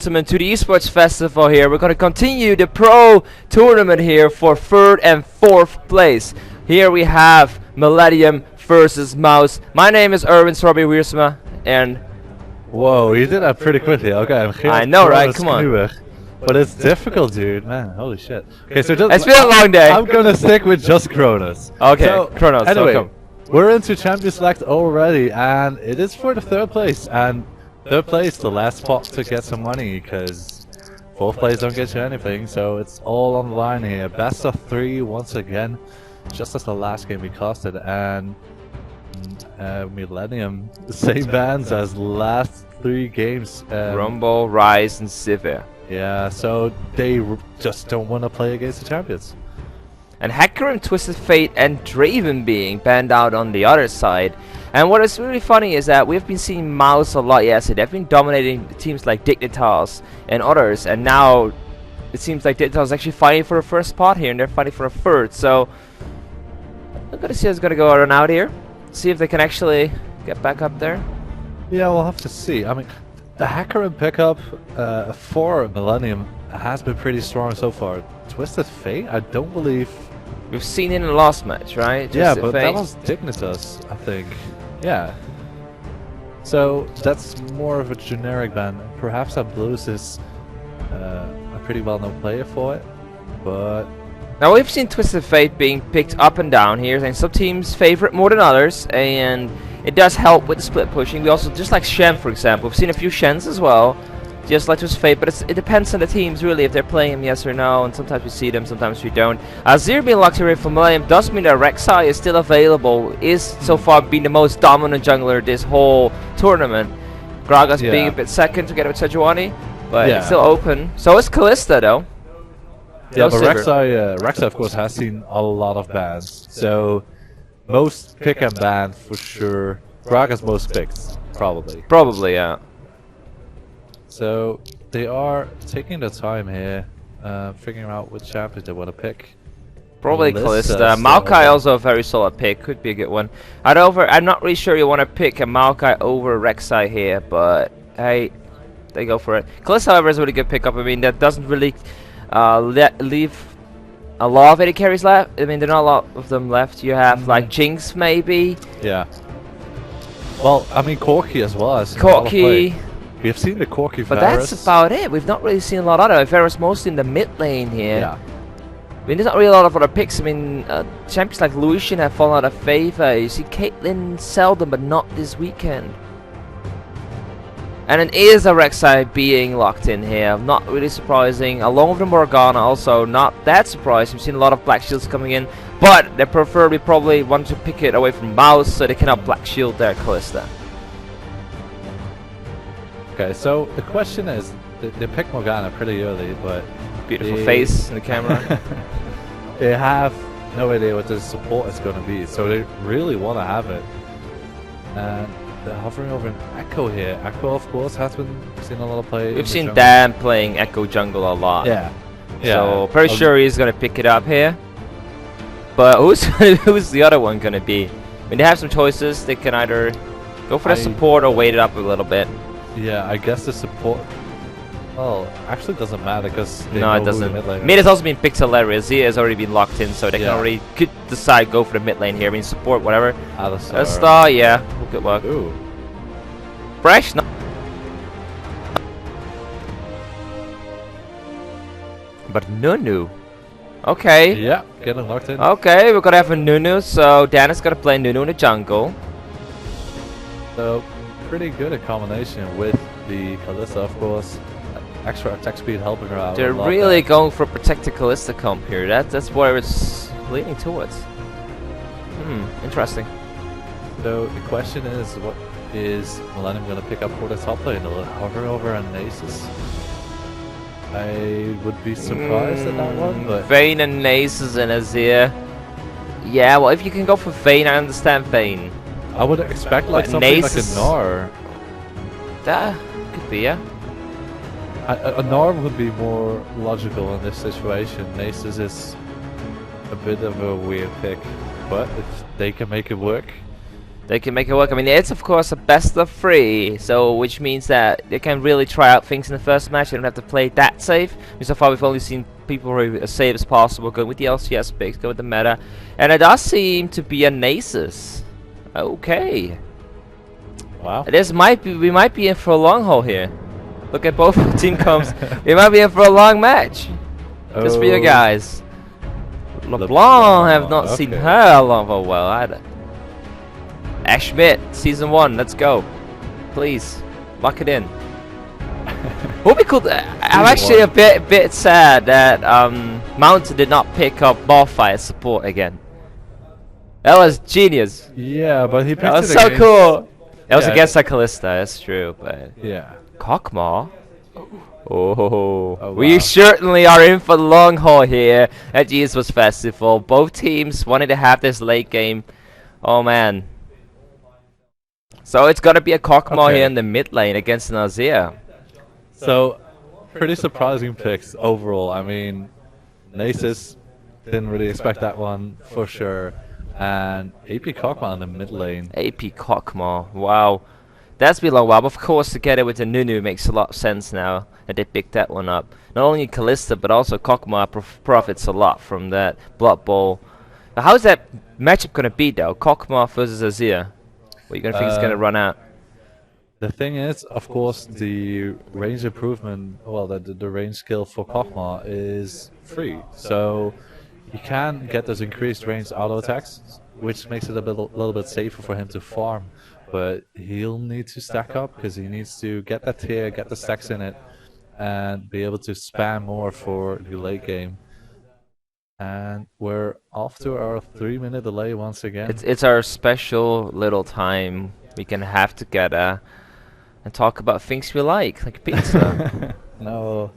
Welcome to the eSportsFestival here. We're going to continue the pro tournament here for 3rd and 4th place. Here we have Millenium versus Mouse. My name is Erwin Sorby Wiersma and... Whoa, you did that pretty quickly. Okay, I know, right? Come on. But it's difficult, dude. Man, holy shit. Okay, so it's been a long day. I'm gonna stick with just Kronos. Okay, so, Kronos. Anyway, welcome. We're into Champion Select already, and it is for the 3rd place. And 3rd place, the last spot to get some money, because 4th place don't get you anything. So it's all on the line here. Best of 3 once again, just as the last game we costed. And Millenium, the same bands as last 3 games. Rumble, Rise, and Sivir. Yeah, so they just don't want to play against the champions. And Hecarim, Twisted Fate, and Draven being banned out on the other side. And what is really funny is that we've been seeing Mouse a lot yesterday. They've been dominating teams like Dignitas and others, and now it seems like Dignitas is actually fighting for the 1st spot here, and they're fighting for a 3rd. So I'm gonna see who's gonna go on out here, see if they can actually get back up there. Yeah, we'll have to see. I mean, the Hecarim pickup for Millenium has been pretty strong so far. Twisted Fate, I don't believe we've seen it in the last match, right? Yeah, but that was Dignitas, I think. Yeah. So that's more of a generic ban. Perhaps that Blues is a pretty well-known player for it, but now we've seen Twisted Fate being picked up and down here, and some teams favor it more than others, and it does help with the split pushing. We also, just like Shen, for example, we've seen a few Shens as well, just like Twisted Fate, but it depends on the teams really, if they're playing them, yes or no, and sometimes we see them, sometimes we don't. Azir being locked here for Millenium does mean that Rek'Sai is still available, is so far being the most dominant jungler this whole tournament. Gragas being a bit second together with Sejuani, but it's still open. So is Kalista though. Yeah, but Rek'Sai of course has seen a lot of bans, so most pick and ban for sure. Gragas most picked, probably. Probably, yeah. So they are taking the time here, figuring out which champion they want to pick. Probably Kalista. Maokai also a very solid pick, could be a good one. I'm not really sure you want to pick a Maokai over Rek'Sai here, but hey, they go for it. Kalista, however, is a really good pickup. I mean, that doesn't really leave a lot of AD carries left. I mean, there are not a lot of them left. You have like Jinx, maybe. Yeah. Well, I mean, Corki as well. Corki. We have seen the Corki, but that's about it. We've not really seen a lot of it. Varus mostly in the mid lane here. Yeah. I mean, there's not really a lot of other picks. I mean, champions like Lucian have fallen out of favor. You see Caitlyn seldom, but not this weekend. And it is a Rek'Sai being locked in here. Not really surprising. Along with the Morgana, also not that surprising. We've seen a lot of Black Shields coming in, but they preferably probably want to pick it away from Mouse so they cannot Black Shield their Kalista. Okay, so the question is, they picked Morgana pretty early, but beautiful face in the camera. They have no idea what the support is going to be, so they really want to have it. And they're hovering over an Echo here. Echo, of course, has been seen a lot of play. We've seen Dan playing Echo jungle a lot. Yeah. So pretty sure he's going to pick it up here. But who's the other one going to be? I mean, they have some choices. They can either go for the support or wait it up a little bit. Yeah, I guess the support. Well, actually doesn't matter because no, it doesn't. Mid has also been picked hilarious. Zia has already been locked in, so they can already could decide go for the mid lane here. I mean, support whatever. Alistar, yeah, good work. Ooh, fresh. No. But Nunu. Okay. Yeah, getting locked in. Okay, we're gonna have a Nunu, so Dan is gonna play Nunu in the jungle. So pretty good a combination with the Kalista, of course. Extra attack speed helping her out. They're really going for protected Kalista comp here. That's where it's leaning towards. Interesting. So the question is, what is Millenium going to pick up for the top lane? Will it hover over on Nasus? I would be surprised at that one, but Vayne and Nasus and Azir. Yeah, well, if you can go for Vayne, I understand Vayne. I would expect like something like a Gnar. That could be, yeah. A Gnar would be more logical in this situation. Nasus is a bit of a weird pick, but if they can make it work, They can make it work. I mean, it's of course a best of 3, so which means that they can really try out things in the first match. They don't have to play that safe. So far, we've only seen people who are as safe as possible, go with the LCS picks, go with the meta, and it does seem to be a Nasus. Okay. Wow. We might be in for a long haul here. Look at both team comps. We might be in for a long match. Just for you guys. LeBlanc have not seen her along for a while either. Ash Schmidt, Season 1, let's go. Please, lock it in. What we could... I'm actually a bit sad that Mountain did not pick up Ballfire support again. That was genius. Yeah, but he picked That was it so against, cool. That was against a Callista, that's true, but... Yeah. Cockmaw? Oh, wow. We certainly are in for the long haul here at eSportsFestival. Both teams wanted to have this late game. Oh man. So it's gonna be a Cockmaw here in the mid lane against Nazir. So, pretty surprising picks overall. I mean, Nasus didn't really expect that one for sure. And AP Cockmaw in the mid lane. AP Cockmaw, wow. That's been a long while, but of course together with the Nunu makes a lot of sense now that they picked that one up. Not only Callista, but also Cockmaw profits a lot from that Blood Bowl. Now, how's that matchup gonna be though? Cockmaw versus Azir. What you gonna think is gonna run out? The thing is, of course, the range improvement, well, the range skill for Cockmaw is free. So you can get those increased range auto attacks, which makes it a little bit safer for him to farm. But he'll need to stack up because he needs to get that tier, get the stacks in it, and be able to spam more for the late game. And we're off to our 3-minute delay once again. It's our special little time we can have together and talk about things we like pizza. No.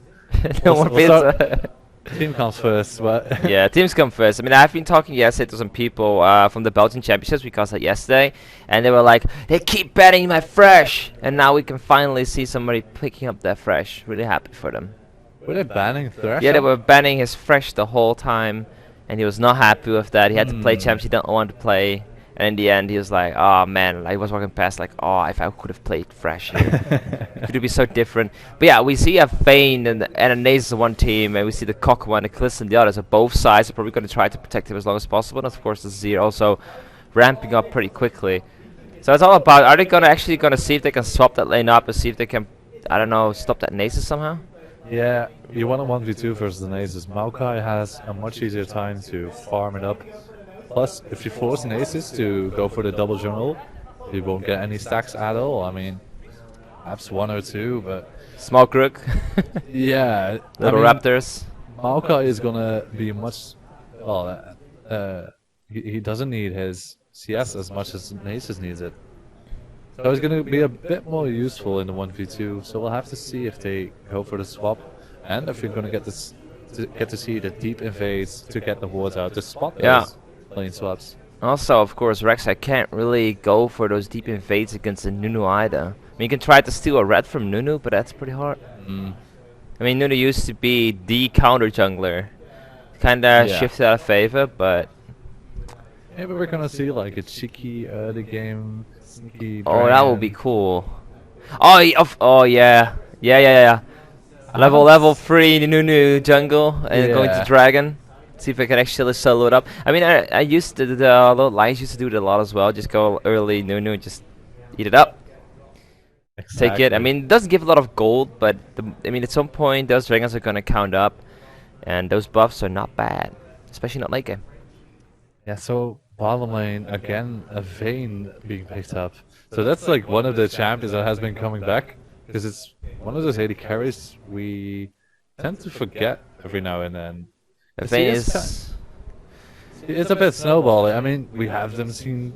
No more pizza. Team comes first, but yeah, teams come first. I mean, I've been talking yesterday to some people from the Belgian Championships because of yesterday, and they were like, they keep banning my fresh, and now we can finally see somebody picking up their fresh. Really happy for them. Were they banning Thresh? Yeah, they were banning his fresh the whole time, and he was not happy with that. He had to play champs he didn't want to play, and in the end he was like, oh man, I was walking past like, oh, if I could have played fresh here. It could be so different. But yeah, we see a Vayne and a Nasus on one team, and we see the Cockmaw and the Callista on the other. So both sides are probably going to try to protect him as long as possible. And of course, the Zir also ramping up pretty quickly. So it's all about, are they actually going to see if they can swap that lane up and see if they can, I don't know, stop that Nasus somehow? Yeah, you want a 1v2 versus the Nasus. Maokai has a much easier time to farm it up. Plus, if you force Nasus to go for the double jungle, you won't get any stacks at all. I mean, perhaps 1 or 2, but... Smoke Rook. Yeah. Little Raptors. Maokai is gonna be much... Well, he doesn't need his CS as much as Nasus needs it. So he's gonna be a bit more useful in the 1v2, so we'll have to see if they go for the swap, and if we're gonna get to see the deep invades to get the wards out to spot those lane swaps. Also, of course, Rek'Sai can't really go for those deep invades against the Nunu either. I mean, you can try to steal a red from Nunu, but that's pretty hard. I mean, Nunu used to be the counter jungler. Kinda shifted out of favor, but... Maybe we're gonna see like a cheeky early game, sneaky... Oh, that would be cool. Oh, yeah. Level 3 Nunu jungle, and going to Dragon. See if I can actually solo it up. I mean, I used to, the little Lions used to do it a lot as well. Just go early Nunu and just eat it up. Exactly. Take it. I mean, it doesn't give a lot of gold, but I mean, at some point those dragons are gonna count up, and those buffs are not bad, especially not late game. Yeah. So bottom lane again, a Vayne being picked up. So that's like one of the champions that has been coming back, because it's one of those AD carries we tend to forget every now and then. Vayne is... It's a bit snowballing. I mean, we have seen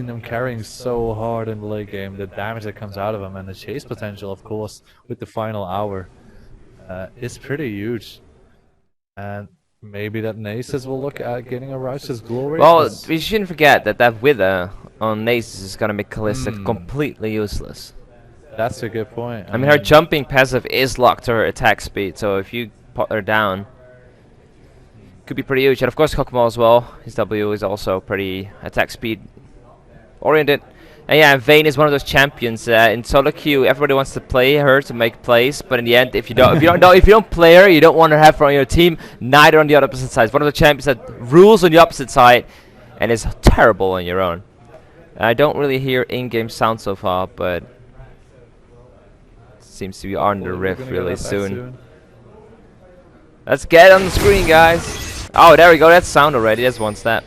them carrying so hard in the late game. The damage that comes out of them and the chase potential, of course, with the final hour, is pretty huge. And maybe that Nasus will look at getting a righteous glory. Well, we shouldn't forget that Wither on Nasus is gonna make Callista completely useless. That's a good point. I mean, her jumping passive is locked to her attack speed, so if you put her down, could be pretty huge. And of course Cockmaw as well, his W is also pretty attack speed oriented. And yeah, Vayne is one of those champions in solo queue. Everybody wants to play her to make plays, but in the end, if you don't play her, you don't want to have her on your team. Neither on the opposite side. It's one of the champions that rules on the opposite side, and is terrible on your own. I don't really hear in-game sound so far, but seems to be on the riff really soon. Let's get it on the screen, guys. Oh, there we go. That's sound already. That's one step.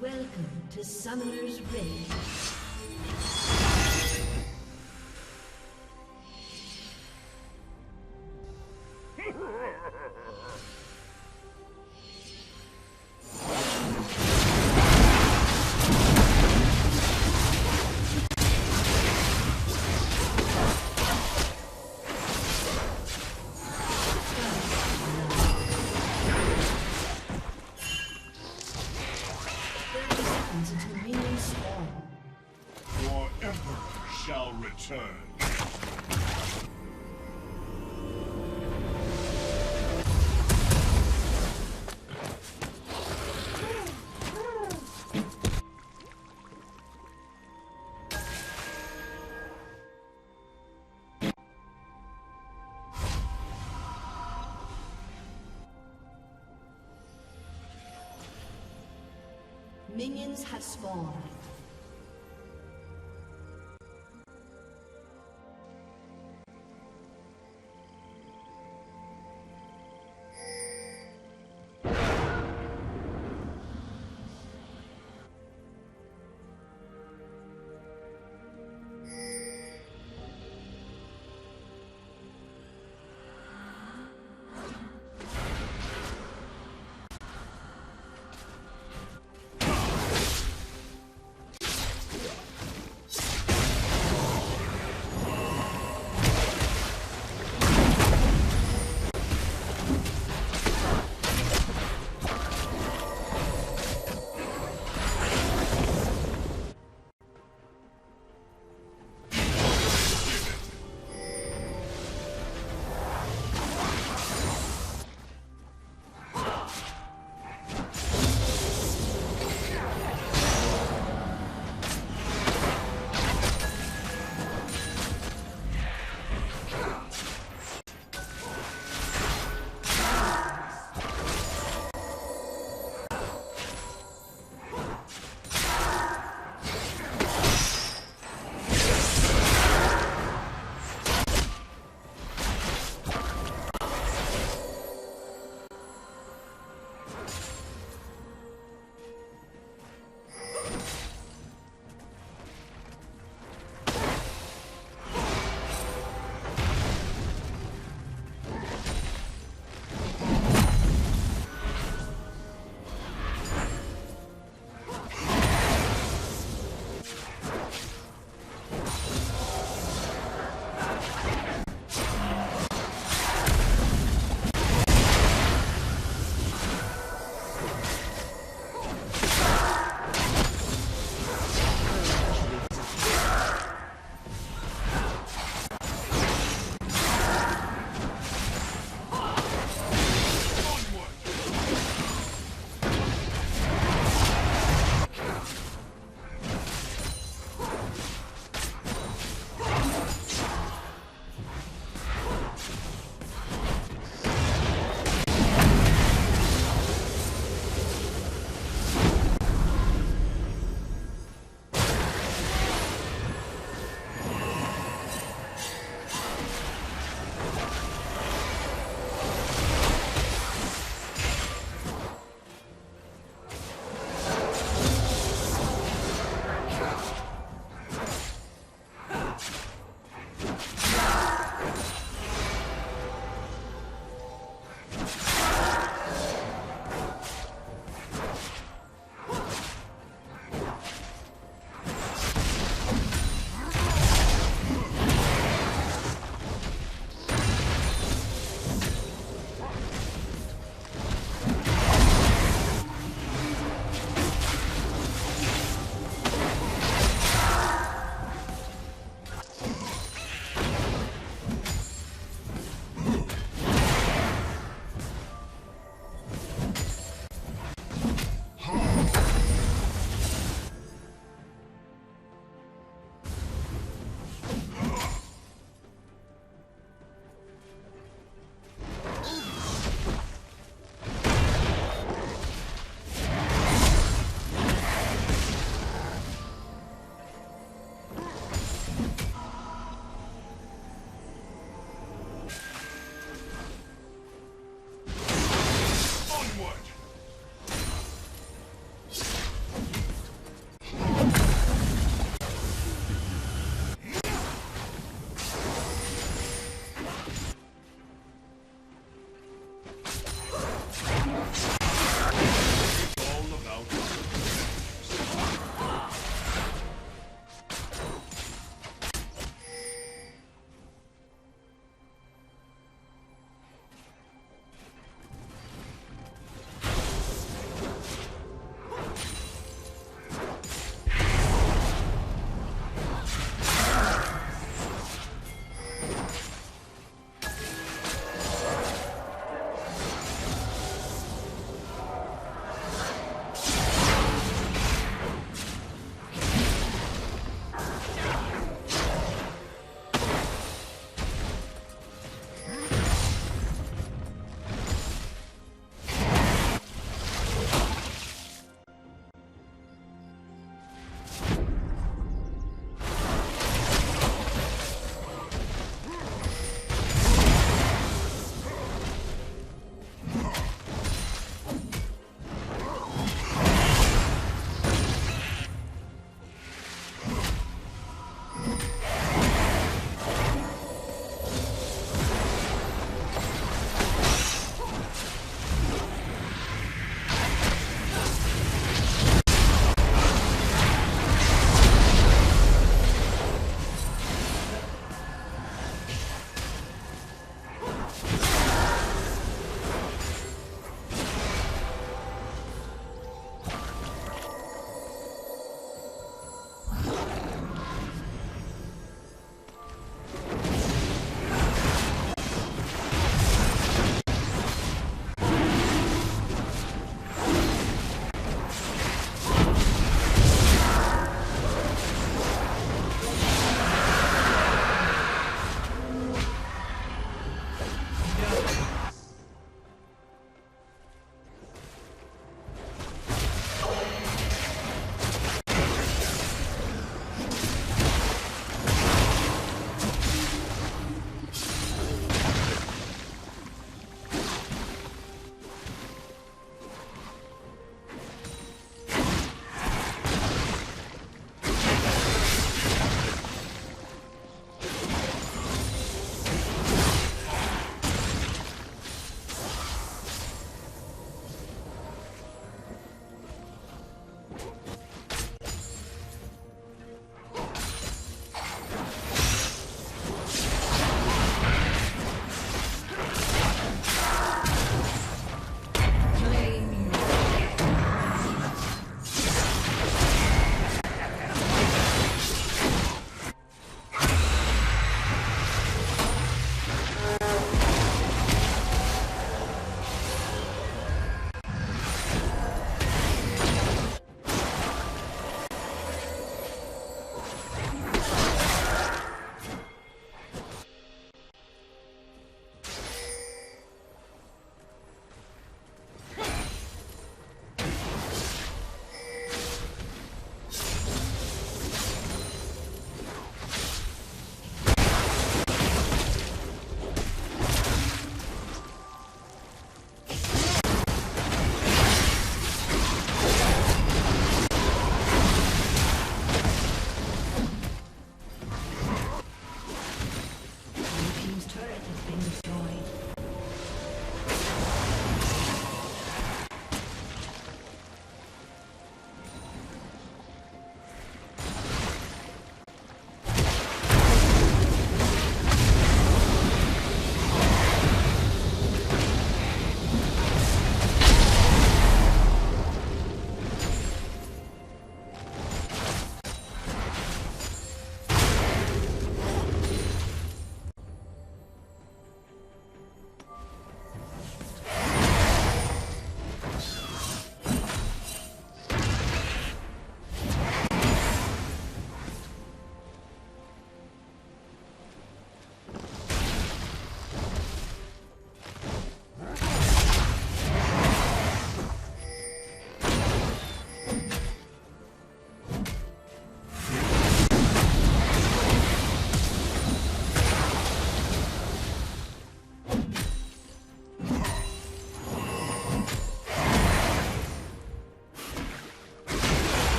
Welcome to Summoner's Rift. Your emperor shall return. Minions have spawned.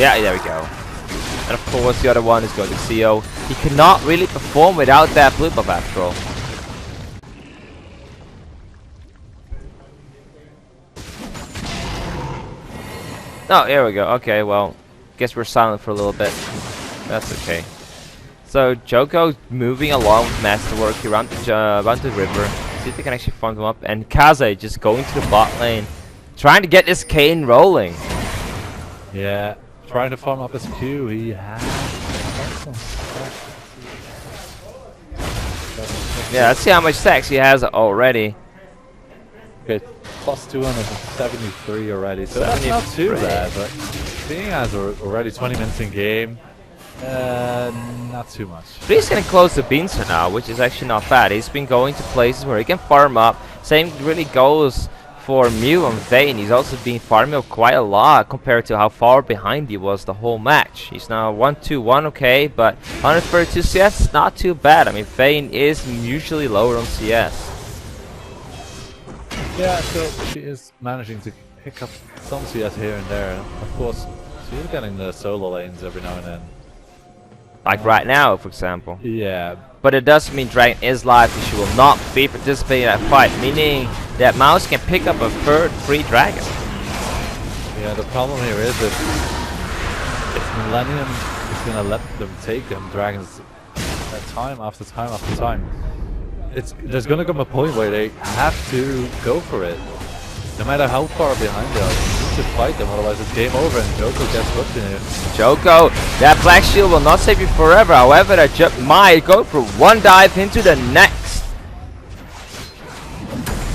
Yeah, there we go. And of course the other one is going to CO. He cannot really perform without that blue buff after all. Oh, here we go. Okay, well, guess we're silent for a little bit. That's okay. So Joko moving along with Masterwork here around the river. See if they can actually farm them up. And Kaze just going to the bot lane, trying to get this Kane rolling. Yeah, trying to farm up his Q. He has. Yeah, let's see how much stacks he has already. Okay, plus 273 already. So that's not too bad. But seeing as we're already 20 minutes in game, not too much. But he's getting close to Beanster now, which is actually not bad. He's been going to places where he can farm up. Same really goes for Mew and Vayne. He's also been farming up quite a lot compared to how far behind he was the whole match. He's now 1-2-1, okay, but 132 CS is not too bad. I mean, Vayne is usually lower on CS. Yeah, so she is managing to pick up some CS here and there. Of course, she is getting the solo lanes every now and then. Like right now, for example. Yeah. But it does mean Dragon is live, and she will not be participating in that fight, meaning that Mouse can pick up a third free Dragon. Yeah, the problem here is that if Millenium is going to let them take them Dragons time after time after time, there's going to come a point where they have to go for it. No matter how far behind they are, they need to fight them, otherwise it's game over and Joko gets hooked in here. Joko, that Black Shield will not save you forever, however that Jump might go for one dive into the next.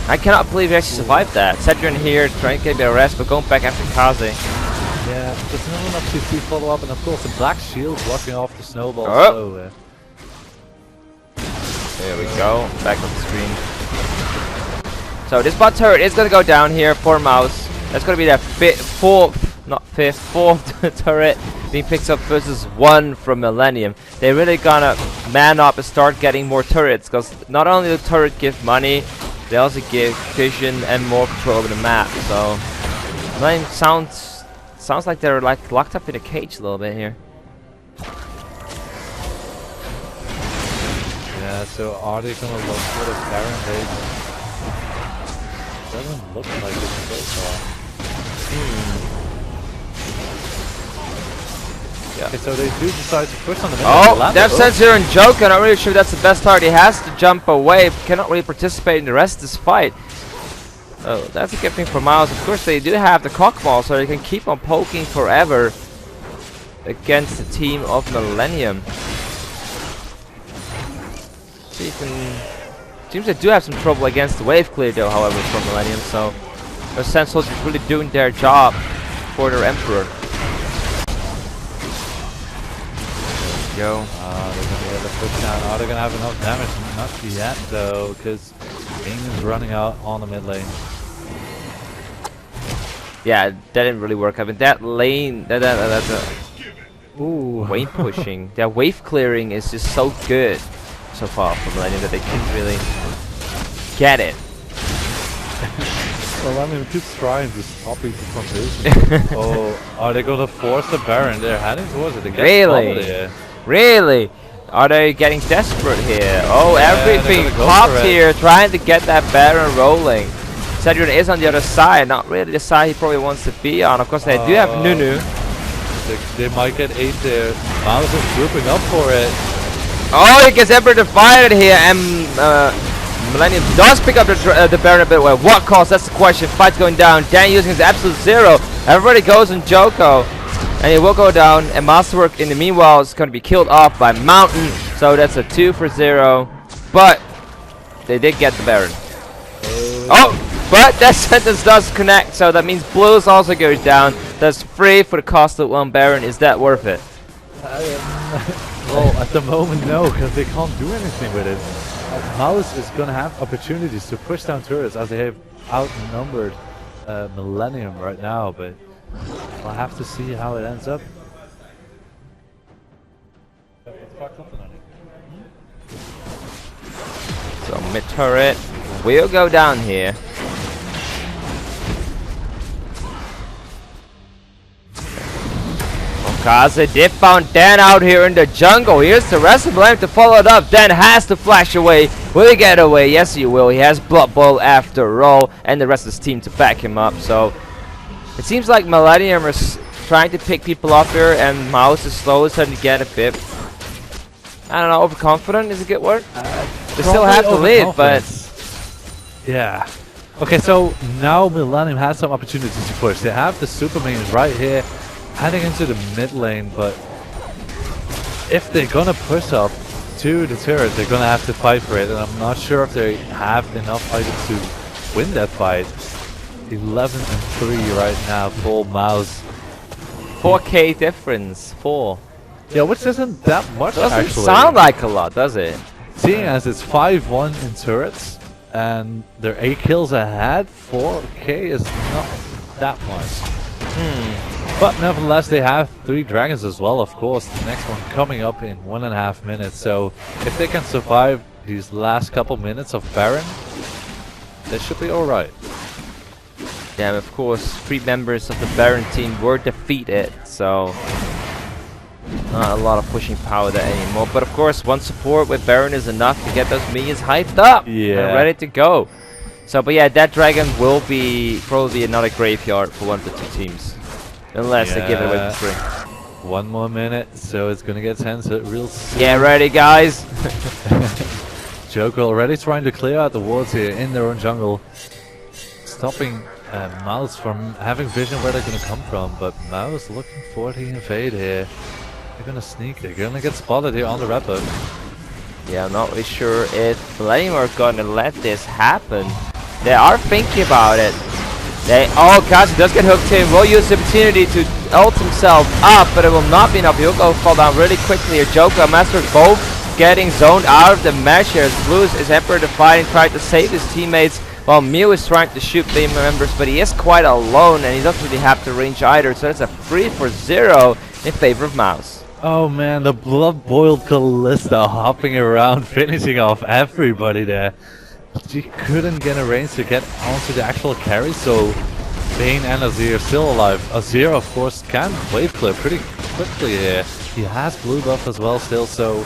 I cannot believe he actually survived that. Cedric here trying to get a bit of rest, but going back after Kaze. Yeah, there's no enough CC follow up, and of course the Black Shield blocking off the snowball. Oh. There we go, back on the screen. So this bot turret is going to go down here for Mouse. That's going to be their fourth turret being picked up versus one from Millenium. They're really gonna man up and start getting more turrets, because not only the turret give money, they also give vision and more control over the map. So Millenium sounds like they're like locked up in a cage a little bit here. Yeah, so are they gonna look for the Baron base? Doesn't look like it so far. Yeah. Okay, so they do decide to push on the middle. Oh, Dev Sensor and Joko, not really sure that's the best target. He has to jump away, cannot really participate in the rest of this fight. Oh, that's a good thing for Miles. Of course, they do have the cockball, so they can keep on poking forever against the team of Millenium. See, seems they do have some trouble against the wave clear though, however, from Millenium, so the Sand Soldiers really doing their job for their Emperor. Go. They're gonna get the push down. Are they gonna have enough damage? Not yet though, because Bing is running out on the mid lane. Yeah, that didn't really work. I mean, that lane, that's a wave pushing. Their wave clearing is just so good so far from Millenium that they couldn't really get it. Well, I mean, it keeps trying to stop it from losing. Oh, are they gonna force the Baron? They're heading towards it again. Really? Really? Are they getting desperate here? Oh, yeah, everything popped here, trying to get that Baron rolling. Cedric is on the other side, not really the side he probably wants to be on. Of course, they do have Nunu. They might get 8 there. Mouse is grouping up for it. Oh, he gets Emperor divided here, and Millenium does pick up the Baron a bit. Well, what cost? That's the question. Fight's going down. Dan using his absolute zero. Everybody goes on Joko, and he will go down. And Masterwork in the meanwhile is going to be killed off by Mountain. So that's a 2 for 0. But they did get the Baron. Oh, but that sentence does connect. So that means Blues also goes down. That's 3 for the cost of 1 Baron. Is that worth it? Well, at the moment, no, because they can't do anything with it. Mouse is going to have opportunities to push down turrets as they have outnumbered Millenium right now, but we'll have to see how it ends up. So mid turret will go down here. Kaze did found Dan out here in the jungle. Here's the rest of Millenium to follow it up. Dan has to flash away. Will he get away? Yes, he will. He has Blood Bowl after all, and the rest of his team to back him up. So it seems like Millenium is trying to pick people up here, and Mouse is slowly starting to get a bit, I don't know, overconfident is a good word. They still have to live, but yeah. Okay, so now Millenium has some opportunities to push. They have the super minions right here, heading into the mid lane, but if they're gonna push up to the turret, they're gonna have to fight for it, and I'm not sure if they have enough items to win that fight. 11-3 right now for Mouse. 4k difference, 4. Yeah, which isn't that much Doesn't actually. sound like a lot, does it? Seeing as it's 5-1 in turrets, and they're 8 kills ahead, 4k is not that much. But nevertheless, they have 3 dragons as well, of course. The next one coming up in 1.5 minutes. So if they can survive these last couple minutes of Baron, they should be alright. Yeah, of course, 3 members of the Baron team were defeated, so not a lot of pushing power there anymore. But of course, one support with Baron is enough to get those minions hyped up and ready to go. So, but yeah, that dragon will be probably another graveyard for one of the 2 teams. Unless they give it away for free. 1 more minute, so it's gonna get tense real soon. Get ready, guys! Joker already trying to clear out the wards here in their own jungle. Stopping Mouse from having vision where they're gonna come from, but Mouse looking for the invade here. They're gonna sneak, they're gonna get spotted here on the red buff. Yeah, I'm not really sure if Millenium are gonna let this happen. They are thinking about it. Oh, Kazi does get hooked in. Will use the opportunity to ult himself up, but it will not be enough. He'll go fall down really quickly. Joker and Master both getting zoned out of the match here. Blues is Emperor Defiant trying to save his teammates, while Mew is trying to shoot team members, but he is quite alone and he doesn't really have the range either. So it's a 3-for-0 in favor of Mouse. Oh man, the blood-boiled Callista hopping around, finishing off everybody there. She couldn't get a range to get onto the actual carry, so Bane and Azir still alive. Azir, of course, can wave clear pretty quickly here. He has blue buff as well still, so...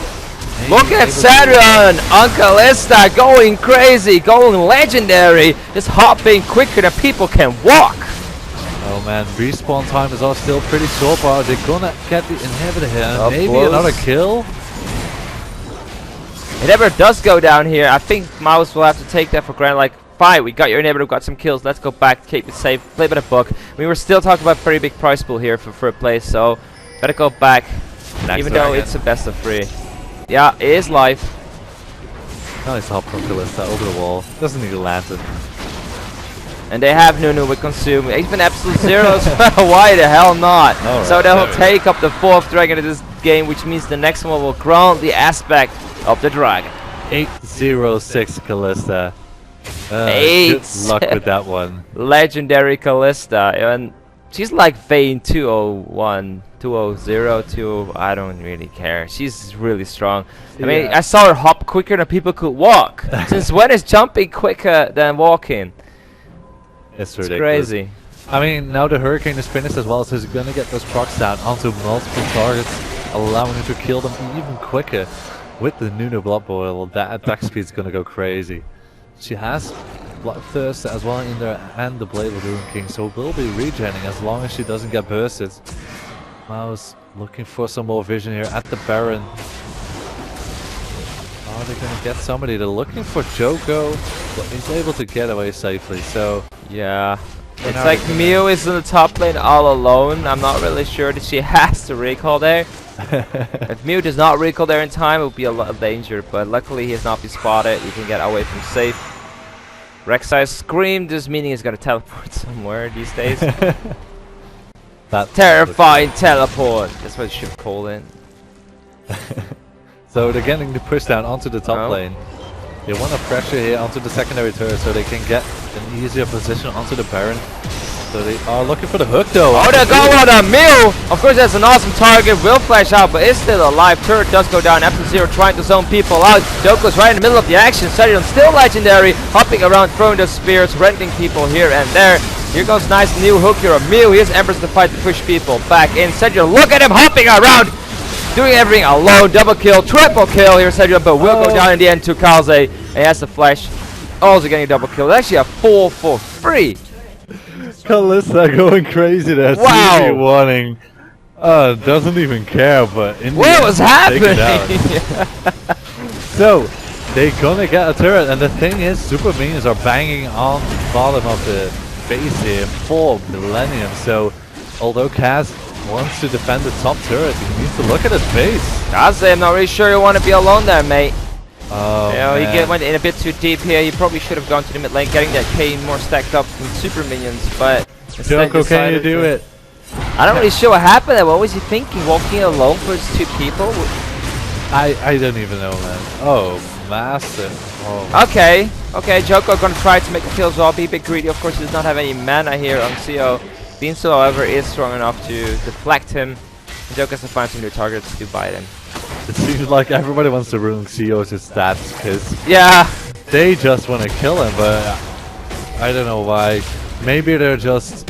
Look at Sadron on Callista going crazy, going legendary, just hopping quicker than people can walk. Oh man, respawn time is all still pretty short, but they're gonna get the inhibitor here. Maybe course. Another kill? It never does go down here. I think Mouse will have to take that for granted. Like, fine, we got your inhibitor, got some kills. Let's go back, keep it safe, play by the book. We were still talking about very big prize pool here for third place, so gotta go back, even though it's a best of 3. Yeah, it is live. Nice hop from Callista over the wall. Doesn't need a lantern. And they have Nunu with Consume. Even Absolute Zeros. Why the hell not? Right, so they'll take up the 4th dragon of this game, which means the next one will grant the aspect of the dragon. 806 Callista. Good luck with that one. Legendary Callista. And she's like Vayne 201, 200, 20. I don't really care. She's really strong. I mean, I saw her hop quicker than people could walk. Since when is jumping quicker than walking? It's ridiculous. Crazy. I mean, now the Hurricane is finished as well, so he's gonna get those procs down onto multiple targets, allowing him to kill them even quicker. With the Nunu Blood Boil, that attack speed is gonna go crazy. She has Bloodthirst as well in there, and the Blade of the Rune King, so will be regenning as long as she doesn't get bursted. Mouse looking for some more vision here at the Baron. Are they gonna get somebody? They're looking for Joko, but he's able to get away safely, so... Yeah. It's like Mew is in the top lane all alone. I'm not really sure that she has to recall there. If Mew does not recall there in time, it would be a lot of danger, but luckily he has not been spotted. He can get away from safe. Rek'Sai screamed, this meaning he's gonna teleport somewhere these days. That's terrifying teleport. That's what it should call it. So they're getting the push down onto the top lane. They want to pressure here onto the secondary turret so they can get an easier position onto the Baron. So they are looking for the hook though. Oh, they're going on a Mew! Of course, that's an awesome target. Will flash out, but it's still alive. Turret does go down. F0 trying to zone people out. Joko's right in the middle of the action. Sadron still legendary. Hopping around, throwing the spears, rending people here and there. Here goes nice new hook here. Mew. Here's Empress to fight to push people back in. Cedric, look at him hopping around, doing everything alone. Double kill, triple kill here, Cedric, but will go down in the end to Kaze. He has the flash. Also getting a double kill. That's actually a 4 for free. Kalista going crazy there. Wow. 2v1ing. Doesn't even care, but in the What end, was take it happening? out. So, they're gonna get a turret, and the thing is, Super Minions are banging on the bottom of the base here for Millenium. So, although Kaz wants to defend the top turret, he needs to look at his base. Kaze, I'm not really sure you want to be alone there, mate. Oh, You know, man. he went in a bit too deep here. You probably should have gone to the mid lane, getting that K more stacked up from Super Minions, but instead Joko, can you decided do to- it? I'm not really sure what happened there. What was he thinking? Walking alone for his 2 people? I don't even know, man. Oh, massive. Oh. Okay, Joko gonna try to make the kills well, be a bit greedy. Of course, he does not have any mana here on CO. Beanso, however, is strong enough to deflect him. Joko has to find some new targets to bite him. It seems like everybody wants to ruin CO's stats, because Yeah, they just want to kill him, but I don't know why. Maybe they're just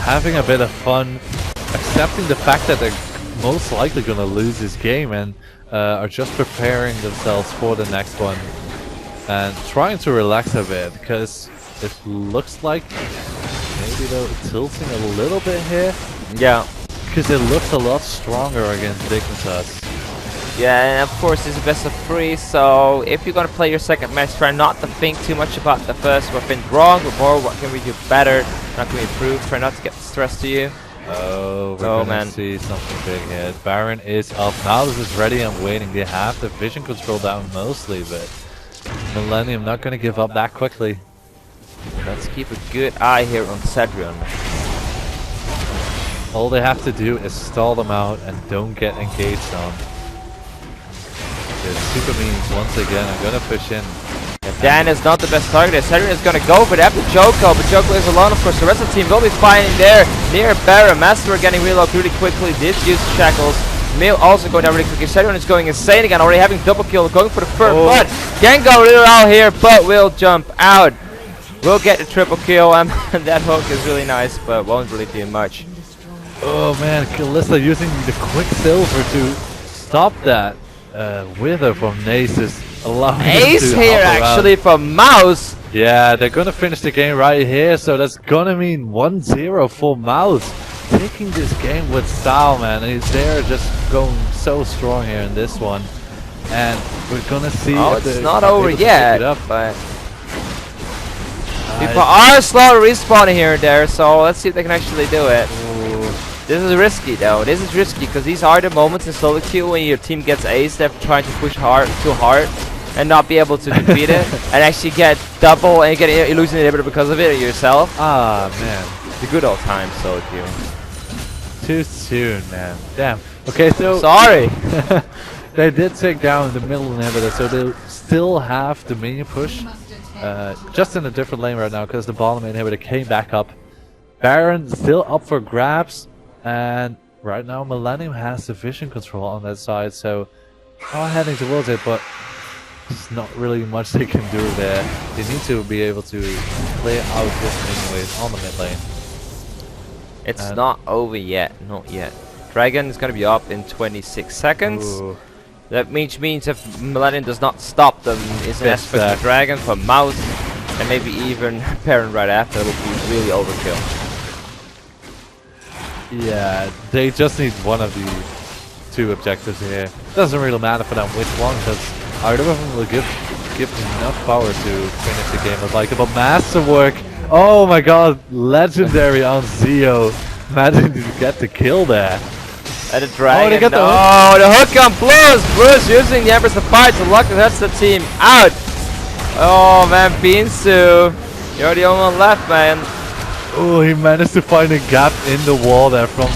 having a bit of fun, accepting the fact that they're most likely going to lose this game, and are just preparing themselves for the next one and trying to relax a bit, because it looks like maybe they're tilting a little bit here, yeah. because it looks a lot stronger against Dignitas. Yeah, and of course it's a best of 3, so if you're gonna play your second match, try not to think too much about the first. What went wrong, but more what can we do better, not can we improve. Try not to get stressed to you. Oh, we're gonna see something big here. Baron is up. Mouse is ready and waiting. They have the vision control down mostly, but Millenium not gonna give up that quickly. Let's keep a good eye here on Cedrion. All they have to do is stall them out and don't get engaged on. The Super Minions once again are gonna push in. Dan is not the best target. Cedrion is gonna go for it after Joko, but Joko is alone. Of course, the rest of the team will be fighting there near Baron. Master getting reload really quickly. Did use shackles. Mill also going down really quickly. Cedrion is going insane again, already having double kill, going for the first blood. Can go little out here, but will jump out. Will get the triple kill, and that hook is really nice, but won't really do much. Oh man, Kalista using the Quicksilver to stop that Wither from Nace is allowing him Ace to here hop around. actually from Mouse. Yeah, they're gonna finish the game right here, so that's gonna mean 1-0 for Mouse. Taking this game with style, man. They're just going so strong here in this one. And we're gonna see Oh, if it's they not are over able to pick yet, it up. but people are slow respawning here and there, so let's see if they can actually do it. This is risky though. This is risky because these are the moments in solo queue when your team gets aced after trying to push too hard and not be able to defeat it, and actually get double and get illusion inhibitor because of it yourself. Ah, man. The good old time solo queue. Too soon, man. Damn. Okay, so Sorry. they did take down the middle inhibitor, so they still have the minion push. Just in a different lane right now because the bottom inhibitor came back up. Baron still up for grabs, and right now Millenium has the vision control on that side, so are heading towards it, but there's not really much they can do there. They need to be able to clear out this minion wave on the mid lane. It's not over yet. Not yet. Dragon is going to be up in 26 seconds. Ooh. That means if Millennium does not stop them, it's an Yes, aspect for Dragon, for Mouse, and maybe even Baron right after. That would be really overkill. Yeah, they just need one of the two objectives here. Doesn't really matter for them which one, because either of them will give enough power to finish the game with like about masterwork. Oh my god, legendary on Zio. Imagine to get the kill there. And the Dragon, they got the the hook on Blues! Blues using the Empress to fight to lock the team out! Oh man, Beansu, you're the only one left, man. Oh, he managed to find a gap in the wall there from...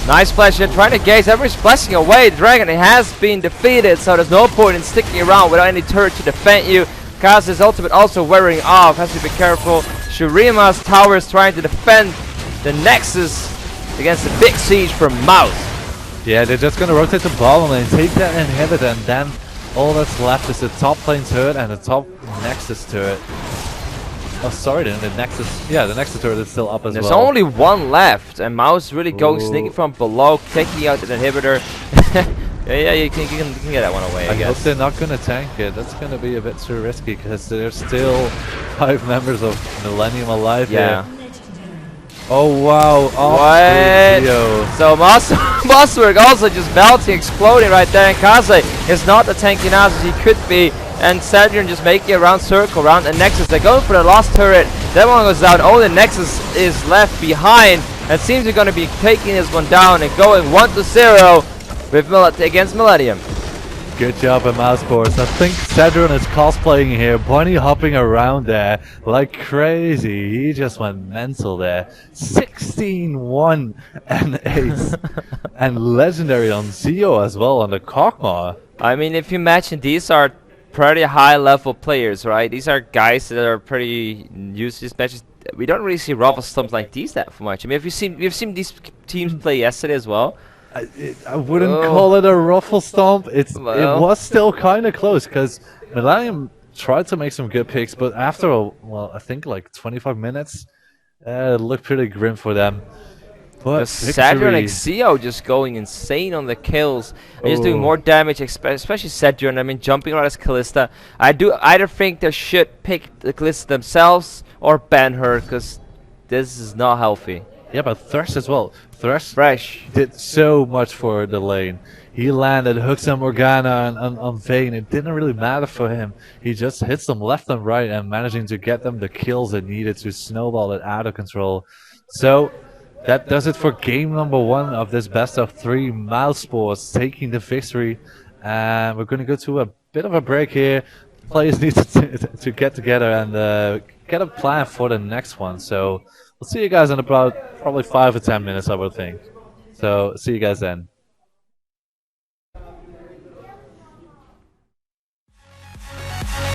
Nice flash here, trying to gaze, everybody's flashing away. The Dragon has been defeated, so there's no point in sticking around without any turret to defend you. Kaz's ultimate also wearing off, has to be careful. Shurima's tower is trying to defend the Nexus against the big siege from Mouse. Yeah, they're just gonna rotate the bottom lane, take that inhibitor, and then all that's left is the top lane turret and the top Nexus turret. Oh, sorry, then the Nexus. Yeah, the Nexus turret is still up as There's well. only one left, and Mouse really going Ooh. sneaky from below, taking out the inhibitor. yeah, you can get that one away, I I hope guess. they're not going to tank it. That's going to be a bit too risky because there's still 5 members of Millenium alive Yeah. here. Oh wow! What? Video. So Mossberg also just melting, exploding right there, and Kaze is not the tanky now as he could be, and Sadrian just making a round circle around the Nexus. They're going for the last turret. That one goes down. Only Nexus is left behind, and seems they're going to be taking this one down and going 1-0 with against Millenium. Good job at Mousesports. I think Cedron is cosplaying here, bunny hopping around there like crazy. He just went mental there. 16-1 and 8. And legendary on Zio as well on the Kog'Maw. I mean, if you imagine, these are pretty high level players, right? These are guys that are pretty used to these matches. We don't really see ruffle stumps like these that much. I mean, we've seen these teams play yesterday as well. I wouldn't call it a ruffle stomp. It was still kind of close because Millenium tried to make some good picks, but after I think like 25 minutes, it looked pretty grim for them. But Saturn and Xio just going insane on the kills. And just doing more damage, especially Saturn. I mean, jumping around as Kalista. I do either think they should pick the Kalista themselves or ban her, because this is not healthy. Yeah, but Thresh as well. Fresh did so much for the lane. He landed hooks on Morgana on Vayne. It didn't really matter for him. He just hits them left and right and managing to get them the kills it needed to snowball it out of control. So that does it for game number 1 of this best of 3. Mousesports taking the victory. And we're going to go to a bit of a break here. Players need to get together and get a plan for the next one. So we'll see you guys in about probably 5 or 10 minutes, I would think. So see you guys then.